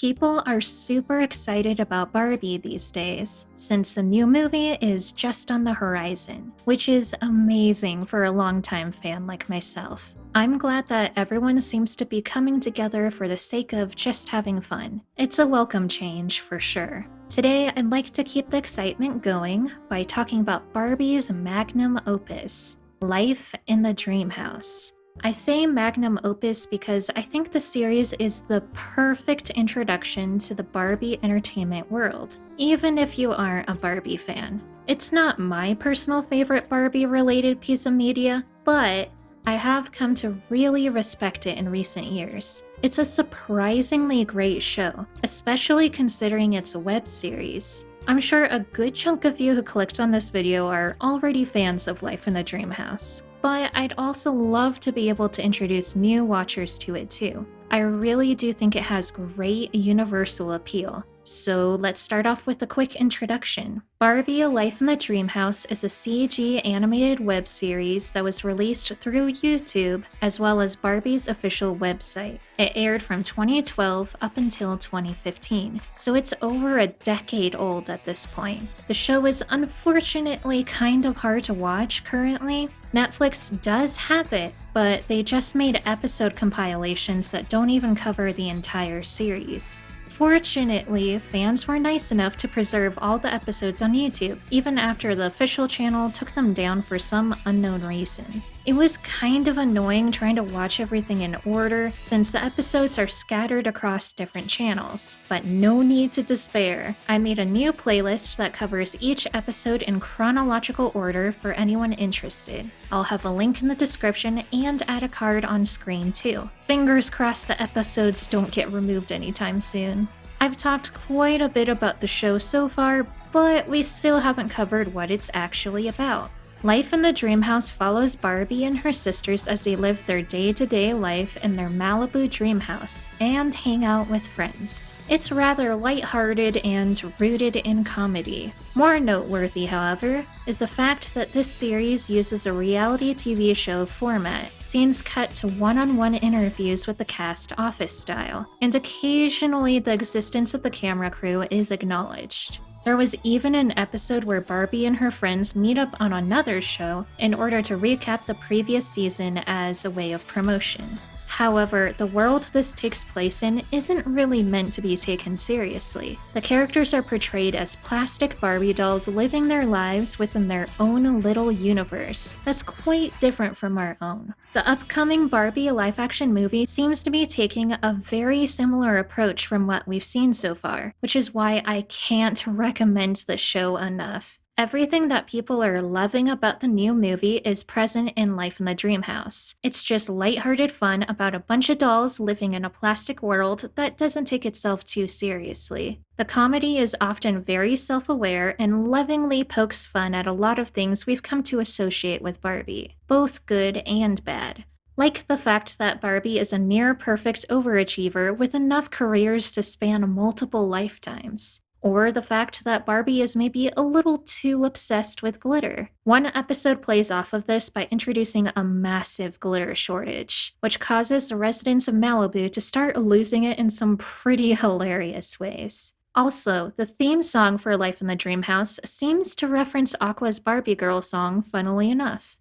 People are super excited about Barbie these days, since the new movie is just on the horizon, which is amazing for a longtime fan like myself. I'm glad that everyone seems to be coming together for the sake of just having fun. It's a welcome change for sure. Today, I'd like to keep the excitement going by talking about Barbie's magnum opus, Life in the Dreamhouse. I say magnum opus because I think the series is the perfect introduction to the Barbie entertainment world, even if you aren't a Barbie fan. It's not my personal favorite Barbie-related piece of media, but I have come to really respect it in recent years. It's a surprisingly great show, especially considering it's a web series. I'm sure a good chunk of you who clicked on this video are already fans of Life in the Dreamhouse, but I'd also love to be able to introduce new watchers to it too. I really do think it has great universal appeal. So let's start off with a quick introduction. Barbie Life in the Dreamhouse is a CG animated web series that was released through YouTube as well as Barbie's official website. It aired from 2012 up until 2015, so it's over a decade old at this point. The show is unfortunately kind of hard to watch currently. Netflix does have it, but they just made episode compilations that don't even cover the entire series. Fortunately, fans were nice enough to preserve all the episodes on YouTube, even after the official channel took them down for some unknown reason. It was kind of annoying trying to watch everything in order since the episodes are scattered across different channels, but no need to despair. I made a new playlist that covers each episode in chronological order for anyone interested. I'll have a link in the description and add a card on screen too. Fingers crossed the episodes don't get removed anytime soon. I've talked quite a bit about the show so far, but we still haven't covered what it's actually about. Life in the Dreamhouse follows Barbie and her sisters as they live their day-to-day life in their Malibu dream house and hang out with friends. It's rather lighthearted and rooted in comedy. More noteworthy, however, is the fact that this series uses a reality TV show format, scenes cut to one-on-one interviews with the cast office style, and occasionally the existence of the camera crew is acknowledged. There was even an episode where Barbie and her friends meet up on another show in order to recap the previous season as a way of promotion. However, the world this takes place in isn't really meant to be taken seriously. The characters are portrayed as plastic Barbie dolls living their lives within their own little universe that's quite different from our own. The upcoming Barbie live-action movie seems to be taking a very similar approach from what we've seen so far, which is why I can't recommend the show enough. Everything that people are loving about the new movie is present in Life in the Dreamhouse. It's just lighthearted fun about a bunch of dolls living in a plastic world that doesn't take itself too seriously. The comedy is often very self-aware and lovingly pokes fun at a lot of things we've come to associate with Barbie, both good and bad. Like the fact that Barbie is a near-perfect overachiever with enough careers to span multiple lifetimes. Or the fact that Barbie is maybe a little too obsessed with glitter. One episode plays off of this by introducing a massive glitter shortage, which causes the residents of Malibu to start losing it in some pretty hilarious ways. Also, the theme song for Life in the Dreamhouse seems to reference Aqua's Barbie Girl song, funnily enough.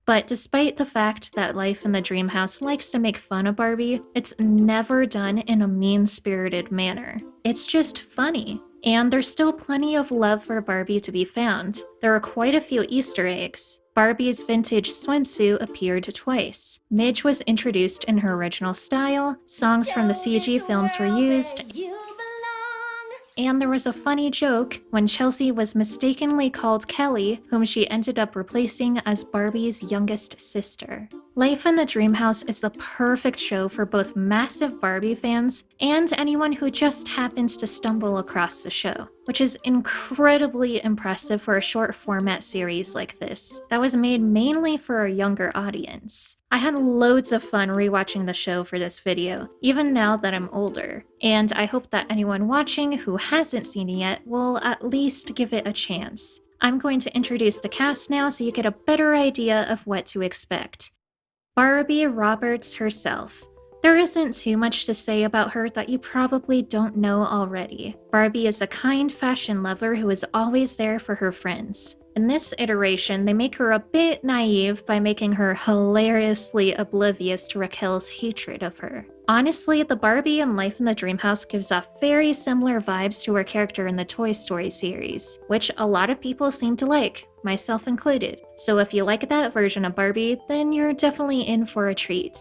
But despite the fact that Life in the Dreamhouse likes to make fun of Barbie, it's never done in a mean-spirited manner. It's just funny. And there's still plenty of love for Barbie to be found. There are quite a few Easter eggs. Barbie's vintage swimsuit appeared twice. Midge was introduced in her original style, songs from the CG films were used, and there was a funny joke when Chelsea was mistakenly called Kelly, whom she ended up replacing as Barbie's youngest sister. Life in the Dreamhouse is the perfect show for both massive Barbie fans and anyone who just happens to stumble across the show, which is incredibly impressive for a short format series like this that was made mainly for a younger audience. I had loads of fun rewatching the show for this video, even now that I'm older, and I hope that anyone watching who hasn't seen it yet will at least give it a chance. I'm going to introduce the cast now so you get a better idea of what to expect. Barbie Roberts herself. There isn't too much to say about her that you probably don't know already. Barbie is a kind fashion lover who is always there for her friends. In this iteration, they make her a bit naive by making her hilariously oblivious to Raquel's hatred of her. Honestly, the Barbie in Life in the Dreamhouse gives off very similar vibes to her character in the Toy Story series, which a lot of people seem to like, myself included. So if you like that version of Barbie, then you're definitely in for a treat.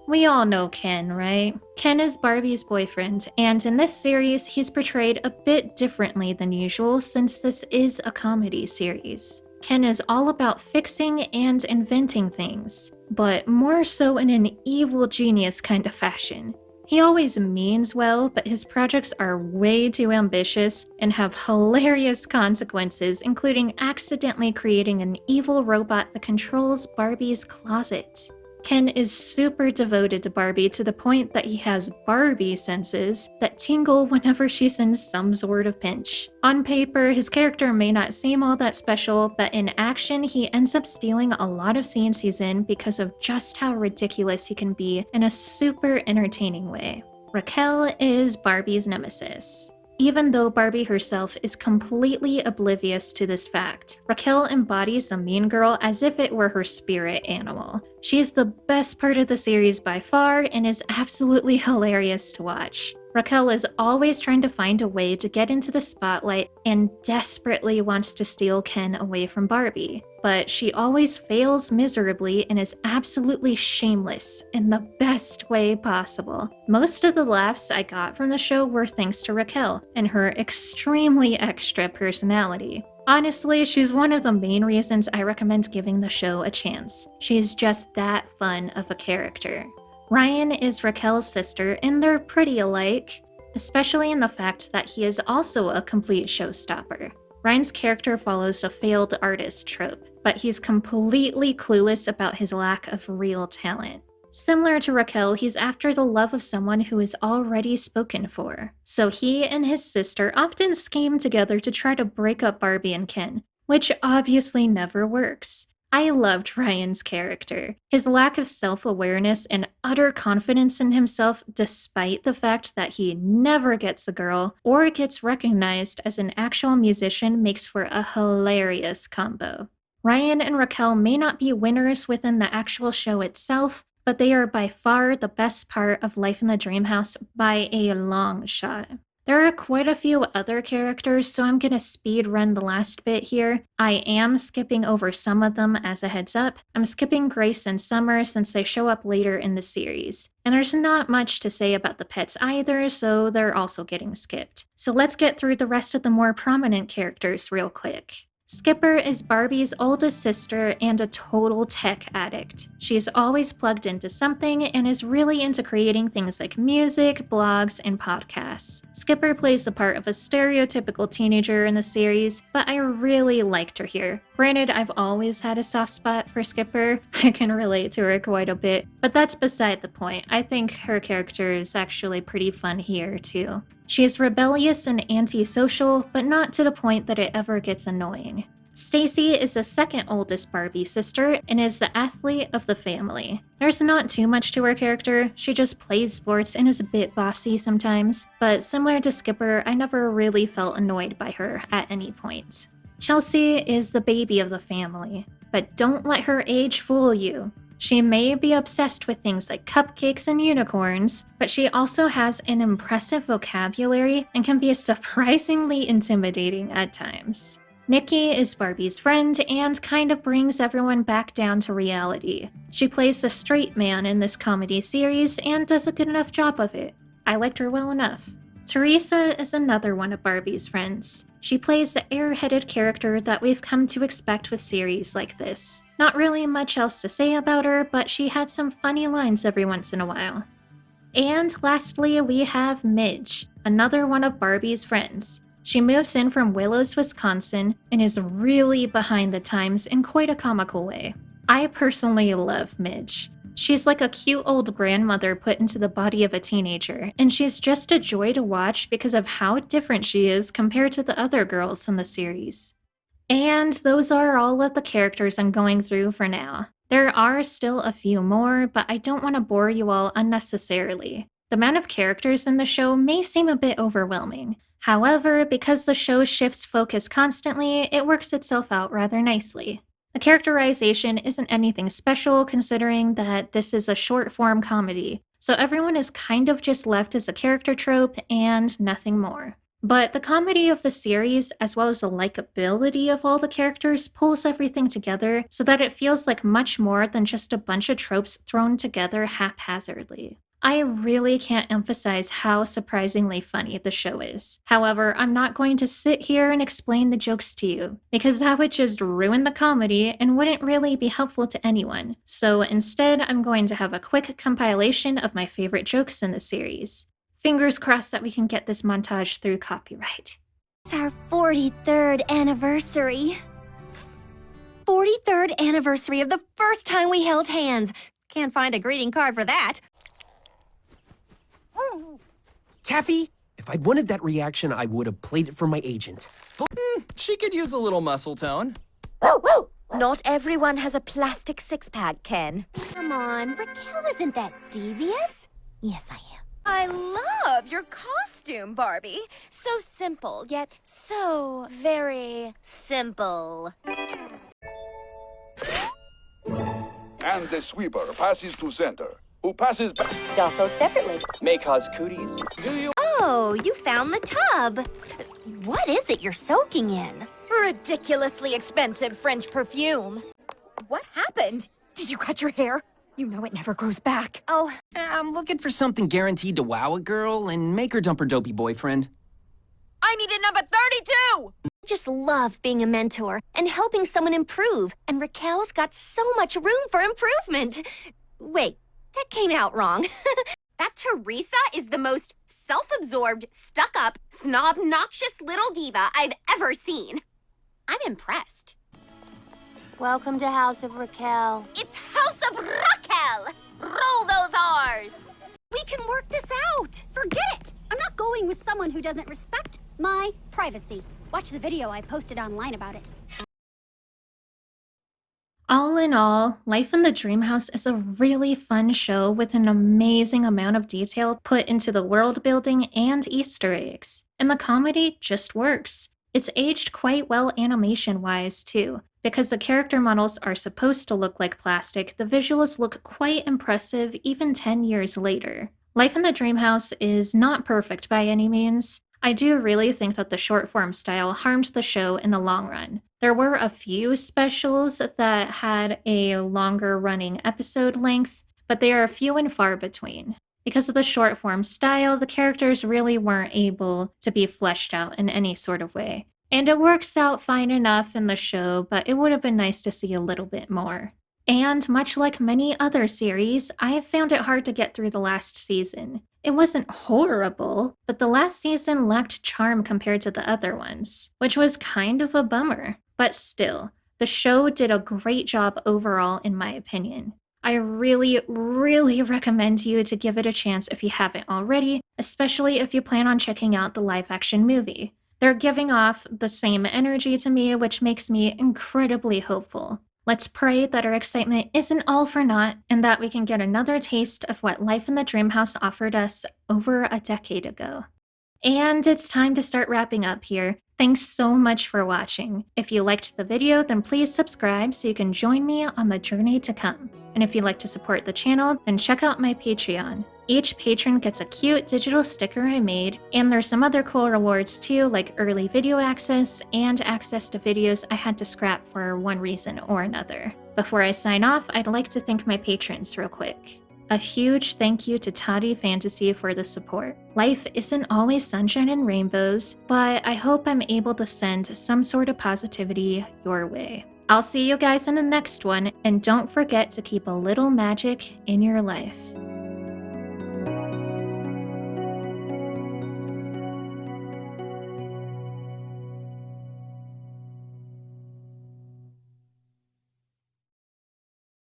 We all know Ken, right? Ken is Barbie's boyfriend, and in this series, he's portrayed a bit differently than usual since this is a comedy series. Ken is all about fixing and inventing things, but more so in an evil genius kind of fashion. He always means well, but his projects are way too ambitious and have hilarious consequences, including accidentally creating an evil robot that controls Barbie's closet. Ken is super devoted to Barbie to the point that he has Barbie senses that tingle whenever she's in some sort of pinch. On paper, his character may not seem all that special, but in action, he ends up stealing a lot of scenes he's in because of just how ridiculous he can be in a super entertaining way. Raquel is Barbie's nemesis. Even though Barbie herself is completely oblivious to this fact, Raquel embodies the mean girl as if it were her spirit animal. She is the best part of the series by far and is absolutely hilarious to watch. Raquel is always trying to find a way to get into the spotlight and desperately wants to steal Ken away from Barbie. But she always fails miserably and is absolutely shameless in the best way possible. Most of the laughs I got from the show were thanks to Raquel and her extremely extra personality. Honestly, she's one of the main reasons I recommend giving the show a chance. She's just that fun of a character. Ryan is Raquel's sister, and they're pretty alike, especially in the fact that he is also a complete showstopper. Ryan's character follows a failed artist trope, but he's completely clueless about his lack of real talent. Similar to Raquel, he's after the love of someone who is already spoken for. So he and his sister often scheme together to try to break up Barbie and Ken, which obviously never works. I loved Ryan's character. His lack of self-awareness and utter confidence in himself despite the fact that he never gets a girl or gets recognized as an actual musician makes for a hilarious combo. Ryan and Raquel may not be winners within the actual show itself, but they are by far the best part of Life in the Dreamhouse by a long shot. There are quite a few other characters, so I'm gonna speed run the last bit here. I am skipping over some of them as a heads up. I'm skipping Grace and Summer since they show up later in the series. And there's not much to say about the pets either, so they're also getting skipped. So let's get through the rest of the more prominent characters real quick. Skipper is Barbie's oldest sister and a total tech addict. She's always plugged into something and is really into creating things like music, blogs, and podcasts. Skipper plays the part of a stereotypical teenager in the series, but I really liked her here. Granted, I've always had a soft spot for Skipper. I can relate to her quite a bit, but that's beside the point. I think her character is actually pretty fun here, too. She is rebellious and antisocial, but not to the point that it ever gets annoying. Stacy is the second oldest Barbie sister and is the athlete of the family. There's not too much to her character, she just plays sports and is a bit bossy sometimes, but similar to Skipper, I never really felt annoyed by her at any point. Chelsea is the baby of the family, but don't let her age fool you. She may be obsessed with things like cupcakes and unicorns, but she also has an impressive vocabulary and can be surprisingly intimidating at times. Nikki is Barbie's friend and kind of brings everyone back down to reality. She plays the straight man in this comedy series and does a good enough job of it. I liked her well enough. Teresa is another one of Barbie's friends. She plays the airheaded character that we've come to expect with series like this. Not really much else to say about her, but she had some funny lines every once in a while. And lastly, we have Midge, another one of Barbie's friends. She moves in from Willows, Wisconsin, and is really behind the times in quite a comical way. I personally love Midge. She's like a cute old grandmother put into the body of a teenager, and she's just a joy to watch because of how different she is compared to the other girls in the series. And those are all of the characters I'm going through for now. There are still a few more, but I don't want to bore you all unnecessarily. The amount of characters in the show may seem a bit overwhelming. However, because the show shifts focus constantly, it works itself out rather nicely. The characterization isn't anything special considering that this is a short-form comedy, so everyone is kind of just left as a character trope and nothing more. But the comedy of the series, as well as the likability of all the characters, pulls everything together so that it feels like much more than just a bunch of tropes thrown together haphazardly. I really can't emphasize how surprisingly funny the show is. However, I'm not going to sit here and explain the jokes to you, because that would just ruin the comedy and wouldn't really be helpful to anyone. So instead, I'm going to have a quick compilation of my favorite jokes in the series. Fingers crossed that we can get this montage through copyright. It's our 43rd anniversary. 43rd anniversary of the first time we held hands. Can't find a greeting card for that. Taffy, if I'd wanted that reaction, I would have played it for my agent. She could use a little muscle tone. Woo woo! Not everyone has a plastic six-pack, Ken. Come on, Raquel isn't that devious. Yes, I am. I love your costume, Barbie. So simple, yet so very simple. And the sweeper passes to center, who passes back. Jostled separately. May cause cooties. Do you? Oh, you found the tub. What is it you're soaking in? Ridiculously expensive French perfume. What happened? Did you cut your hair? You know it never grows back. Oh, I'm looking for something guaranteed to wow a girl and make her dump her dopey boyfriend. I needed number 32! I just love being a mentor and helping someone improve, and Raquel's got so much room for improvement. Wait, that came out wrong. That Teresa is the most self-absorbed, stuck-up, snob-noxious little diva I've ever seen. I'm impressed. Welcome to House of Raquel. It's House of Raquel! Roll those R's! We can work this out! Forget it! I'm not going with someone who doesn't respect my privacy. Watch the video I posted online about it. All in all, Life in the Dreamhouse is a really fun show with an amazing amount of detail put into the world building and Easter eggs. And the comedy just works. It's aged quite well animation-wise too. Because the character models are supposed to look like plastic, the visuals look quite impressive even 10 years later. Life in the Dreamhouse is not perfect by any means. I do really think that the short-form style harmed the show in the long run. There were a few specials that had a longer running episode length, but they are few and far between. Because of the short-form style, the characters really weren't able to be fleshed out in any sort of way. And it works out fine enough in the show, but it would have been nice to see a little bit more. And much like many other series, I have found it hard to get through the last season. It wasn't horrible, but the last season lacked charm compared to the other ones, which was kind of a bummer. But still, the show did a great job overall in my opinion. I really, really recommend you to give it a chance if you haven't already, especially if you plan on checking out the live-action movie. They're giving off the same energy to me, which makes me incredibly hopeful. Let's pray that our excitement isn't all for naught, and that we can get another taste of what Life in the Dreamhouse offered us over a decade ago. And it's time to start wrapping up here. Thanks so much for watching. If you liked the video, then please subscribe so you can join me on the journey to come. And if you'd like to support the channel, then check out my Patreon. Each patron gets a cute digital sticker I made, and there's some other cool rewards too, like early video access and access to videos I had to scrap for one reason or another. Before I sign off, I'd like to thank my patrons real quick. A huge thank you to Toddy Fantasy for the support. Life isn't always sunshine and rainbows, but I hope I'm able to send some sort of positivity your way. I'll see you guys in the next one, and don't forget to keep a little magic in your life.